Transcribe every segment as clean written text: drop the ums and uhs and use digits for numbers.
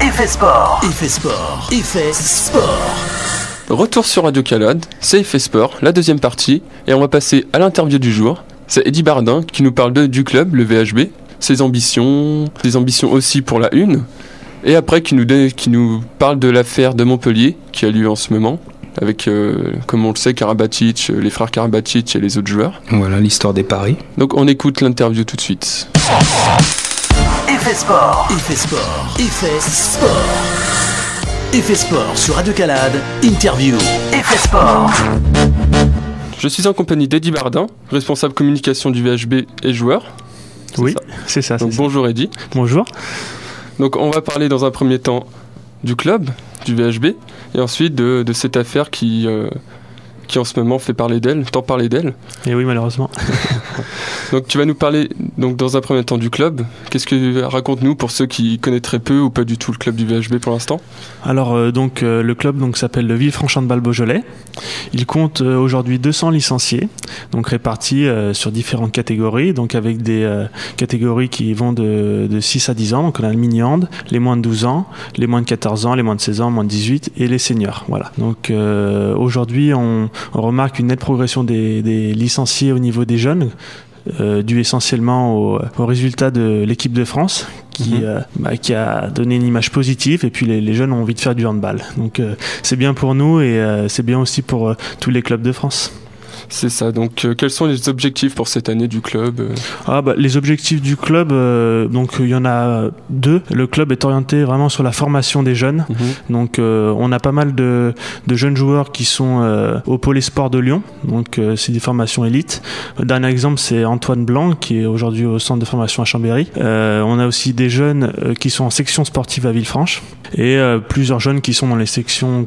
Effet Sport. Effet Sport. Effet Sport. Retour sur Radio Calade, c'est Effet Sport, la deuxième partie, et on va passer à l'interview du jour. C'est Eddy Bardin qui nous parle du club, le VHB, ses ambitions aussi pour la une, et après qui nous parle de l'affaire de Montpellier qui a lieu en ce moment, avec, comme on le sait, Karabatic, les frères Karabatic et les autres joueurs. Voilà l'histoire des paris. Donc on écoute l'interview tout de suite. Effet Sport. Effet Sport. Effet Sport. Effet Sport sur Radio Calade. Interview. Effet Sport. Je suis en compagnie d'Eddy Bardin, responsable communication du VHB et joueur. Oui, c'est ça. Donc bonjour Eddy. Bonjour. Donc on va parler dans un premier temps du club, du VHB, et ensuite de cette affaire qui en ce moment fait parler d'elle, tant parler d'elle. Et oui, malheureusement. Donc tu vas nous parler dans un premier temps du club. Raconte-nous pour ceux qui connaîtraient peu ou pas du tout le club du VHB pour l'instant. Alors le club s'appelle le Villefranche-Handball-Beaujolais. Il compte aujourd'hui 200 licenciés, donc répartis sur différentes catégories, donc avec des catégories qui vont de 6 à 10 ans. Donc on a le mini-hand, les moins de 12 ans, les moins de 14 ans, les moins de 16 ans, moins de 18 et les seniors. Voilà. Donc aujourd'hui on remarque une nette progression des licenciés au niveau des jeunes, dû essentiellement au résultat de l'équipe de France qui a donné une image positive, et puis les jeunes ont envie de faire du handball. Donc c'est bien pour nous et c'est bien aussi pour tous les clubs de France. C'est ça, donc quels sont les objectifs pour cette année du club ? Les objectifs du club, il y en a deux. Le club est orienté vraiment sur la formation des jeunes. Donc on a pas mal de jeunes joueurs qui sont au Pôle Sport de Lyon, donc c'est des formations élites. Le dernier exemple, c'est Antoine Blanc qui est aujourd'hui au centre de formation à Chambéry. On a aussi des jeunes qui sont en section sportive à Villefranche, et plusieurs jeunes qui sont dans les sections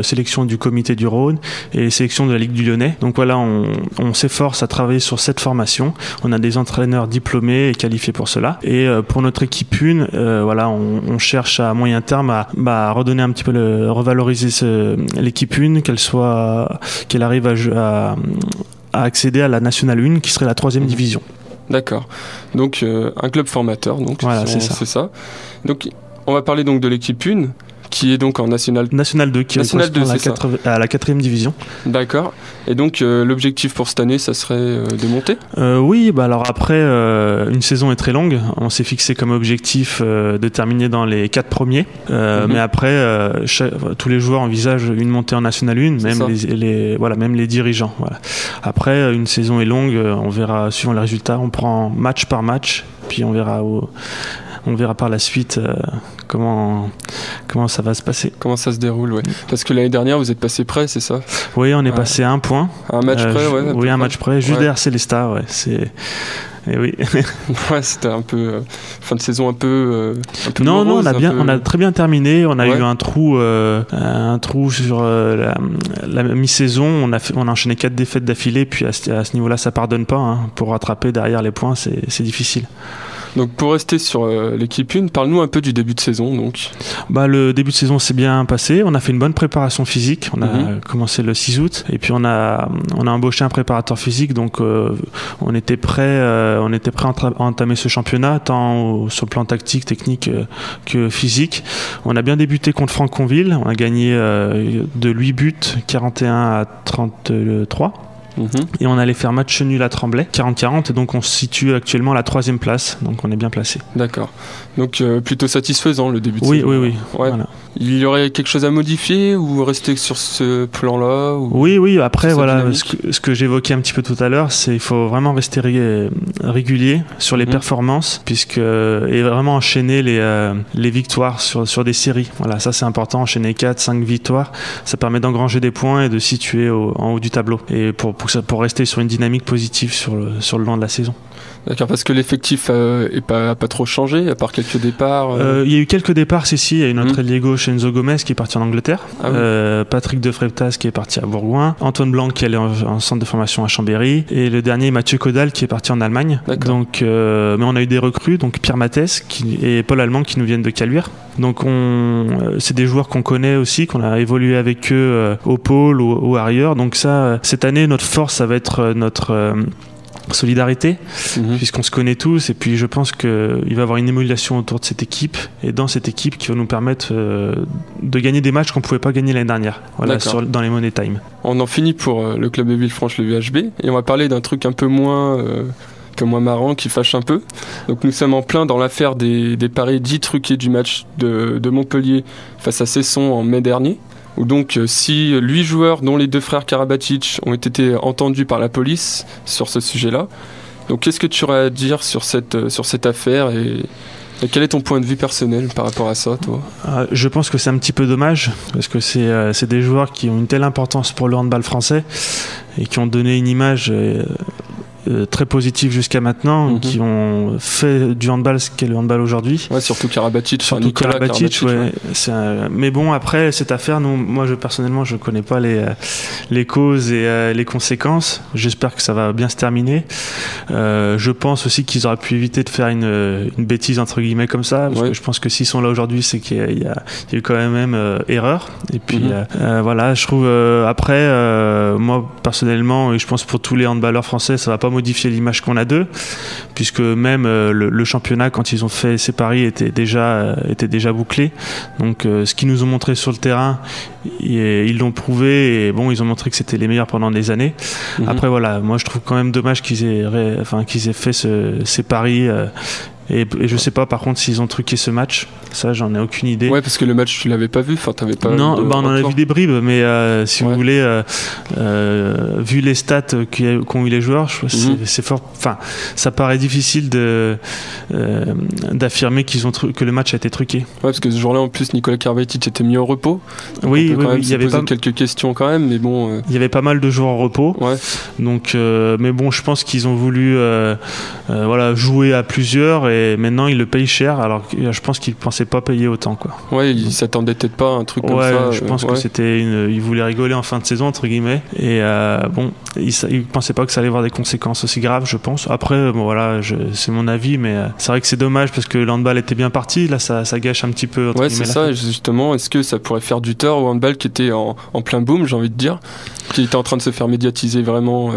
sélection du Comité du Rhône et sélection de la Ligue du Lyonnais. Donc voilà, on s'efforce à travailler sur cette formation. On a des entraîneurs diplômés et qualifiés pour cela. Et pour notre équipe on cherche à moyen terme à redonner un petit peu revaloriser l'équipe 1, qu'elle arrive à accéder à la Nationale 1, qui serait la 3e division. D'accord. Donc un club formateur. Donc voilà, c'est ça. Donc on va parler donc de l'équipe 1, qui est donc en National 2, qui correspond à la 4e division. D'accord. Et donc l'objectif pour cette année, ça serait de monter ? Oui, alors après, une saison est très longue. On s'est fixé comme objectif de terminer dans les 4 premiers. Mais après, tous les joueurs envisagent une montée en National 1, même les dirigeants. Voilà. Après, une saison est longue, on verra suivant les résultats. On prend match par match, puis on verra par la suite comment ça va se passer. Comment ça se déroule, ouais. Parce que l'année dernière, vous êtes passé près, c'est ça ? Oui, on est passé à un point. Un match près, ouais. Oui, un match près, juste derrière Célestat, ouais. Et oui. Ouais, c'était un peu fin de saison un peu non, morose, on a très bien terminé. On a eu un trou sur la mi-saison. On a enchaîné 4 défaites d'affilée. Puis à ce niveau-là, ça pardonne pas. Hein. Pour rattraper derrière les points, c'est difficile. Donc pour rester sur l'équipe 1, parle-nous un peu du début de saison. Donc. Le début de saison s'est bien passé. On a fait une bonne préparation physique. On a commencé le 6 août, et puis on a embauché un préparateur physique. Donc on était prêt à entamer ce championnat, tant sur le plan tactique, technique que physique. On a bien débuté contre Franconville. On a gagné de 8 buts, 41 à 33. Et on allait faire match nul à Tremblay, 40-40, et donc on se situe actuellement à la 3e place, donc on est bien placé. D'accord. Donc plutôt satisfaisant le début de saison. Oui. Ouais. Voilà. Il y aurait quelque chose à modifier ou rester sur ce plan-là Oui. Après, voilà, ce que j'évoquais un petit peu tout à l'heure, c'est qu'il faut vraiment rester régulier sur les performances, et vraiment enchaîner les victoires sur des séries. Voilà, ça c'est important, enchaîner 4-5 victoires, ça permet d'engranger des points et de situer en haut du tableau. Et pour rester sur une dynamique positive sur le long de la saison. D'accord, parce que l'effectif n'est pas trop changé, à part quelques départs. Il y a eu quelques départs, il y a eu notre ailier gauche Enzo Gomez qui est parti en Angleterre, Patrick De Freptas qui est parti à Bourgoin, Antoine Blanc qui est allé en centre de formation à Chambéry, et le dernier Mathieu Caudal qui est parti en Allemagne. D'accord. Donc, mais on a eu des recrues, donc Pierre Mathès et Paul Allemand qui nous viennent de Caluire. Donc c'est des joueurs qu'on connaît aussi, qu'on a évolué avec eux au pôle ou ailleurs. Donc ça, cette année, notre force, ça va être solidarité, puisqu'on se connaît tous, et puis je pense qu'il va y avoir une émulation autour de cette équipe, et dans cette équipe qui va nous permettre de gagner des matchs qu'on ne pouvait pas gagner l'année dernière, dans les Money Time. On en finit pour le club de Villefranche, le VHB, et on va parler d'un truc un peu moins marrant, qui fâche un peu. Donc nous sommes en plein dans l'affaire des paris dits truqués du match de Montpellier face à Cesson en mai dernier, où donc si 8 joueurs, dont les 2 frères Karabatic, ont été entendus par la police sur ce sujet-là. Donc qu'est-ce que tu aurais à dire sur cette affaire, et quel est ton point de vue personnel par rapport à ça, toi ? Je pense que c'est un petit peu dommage, parce que c'est des joueurs qui ont une telle importance pour le handball français et qui ont donné une image très positive jusqu'à maintenant, qui ont fait du handball ce qu'est le handball aujourd'hui. Ouais, surtout Karabatic, Nicolas Karabatic, ouais. Mais bon, après cette affaire, moi personnellement, je connais pas les causes et les conséquences. J'espère que ça va bien se terminer. Je pense aussi qu'ils auraient pu éviter de faire une bêtise entre guillemets comme ça, parce que je pense que s'ils sont là aujourd'hui, c'est qu'il y a eu quand même erreur. Et puis voilà, je trouve moi personnellement, et je pense pour tous les handballeurs français, ça va pas modifier l'image qu'on a d'eux, puisque même le championnat, quand ils ont fait ces paris, était déjà bouclé. Donc ce qu'ils nous ont montré sur le terrain, ils l'ont prouvé, et bon, ils ont montré que c'était les meilleurs pendant des années. Après voilà, moi je trouve quand même dommage qu'ils aient fait ces paris. Et je sais pas par contre s'ils ont truqué ce match, ça j'en ai aucune idée. Ouais, parce que le match tu l'avais pas vu, enfin t'avais pas. Non, on en a vu des bribes, mais si vous voulez, vu les stats qu'ont eu les joueurs, c'est fort. Enfin, ça paraît difficile d'affirmer que le match a été truqué. Ouais, parce que ce jour-là en plus Nicolas Karabatic était mis au repos. Oui, il y avait quelques questions quand même, mais bon. Il y avait pas mal de joueurs en repos. Ouais. Donc, mais bon, je pense qu'ils ont voulu, jouer à plusieurs. Et maintenant ils le payent cher, alors que je pense qu'ils pensaient pas payer autant, quoi. Ouais, ils s'attendaient peut-être pas à un truc comme ça. Je pense que c'était ils voulaient rigoler en fin de saison entre guillemets, et ils pensaient pas que ça allait avoir des conséquences aussi graves, je pense. Après c'est mon avis, mais c'est vrai que c'est dommage parce que le handball était bien parti, là ça gâche un petit peu. Ouais, c'est ça, justement. Est-ce que ça pourrait faire du tort au handball qui était en plein boom, j'ai envie de dire, qui était en train de se faire médiatiser vraiment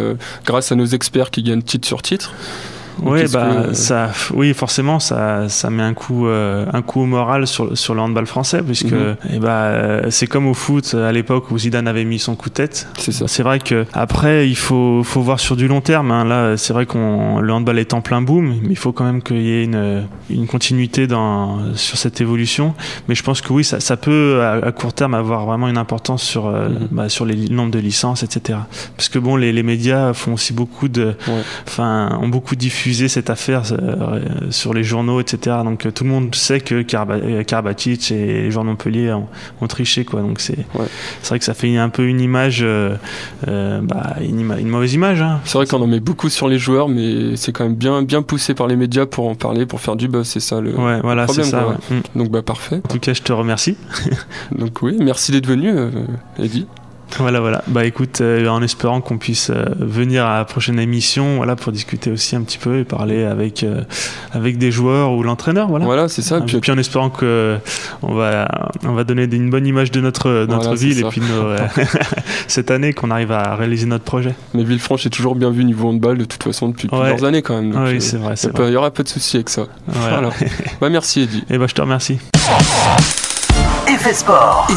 grâce à nos experts qui gagnent titre sur titre? Oui, forcément, ça met un coup au moral sur le handball français, puisque c'est comme au foot à l'époque où Zidane avait mis son coup de tête. C'est ça. C'est vrai que après il faut voir sur du long terme. Hein. Là, c'est vrai le handball est en plein boom, mais il faut quand même qu'il y ait une continuité sur cette évolution. Mais je pense que oui, ça peut à court terme avoir vraiment une importance sur les nombres de licences, etc. Parce que bon, les médias font aussi ont beaucoup diffusé cette affaire sur les journaux, etc. Donc tout le monde sait que Karabatic et les joueurs de Montpellier ont triché, quoi. Donc c'est vrai que ça fait un peu une image, une mauvaise image. Hein. C'est vrai qu'on en met beaucoup sur les joueurs, mais c'est quand même bien poussé par les médias pour en parler, pour faire du buzz. C'est ça le problème. C'est ça, Donc parfait. En tout cas, je te remercie. Donc oui, merci d'être venu, Eddy. Voilà. Bah écoute, en espérant qu'on puisse venir à la prochaine émission, pour discuter aussi un petit peu et parler avec des joueurs ou l'entraîneur, Voilà, c'est ça. Puis en espérant que on va donner une bonne image de notre ville et puis cette année qu'on arrive à réaliser notre projet. Mais Villefranche est toujours bien vu niveau handball de toute façon depuis plusieurs années quand même. Donc, oui, c'est vrai. Il y aura pas de souci avec ça. Voilà. Merci Eddy. Et je te remercie. Effet Sport.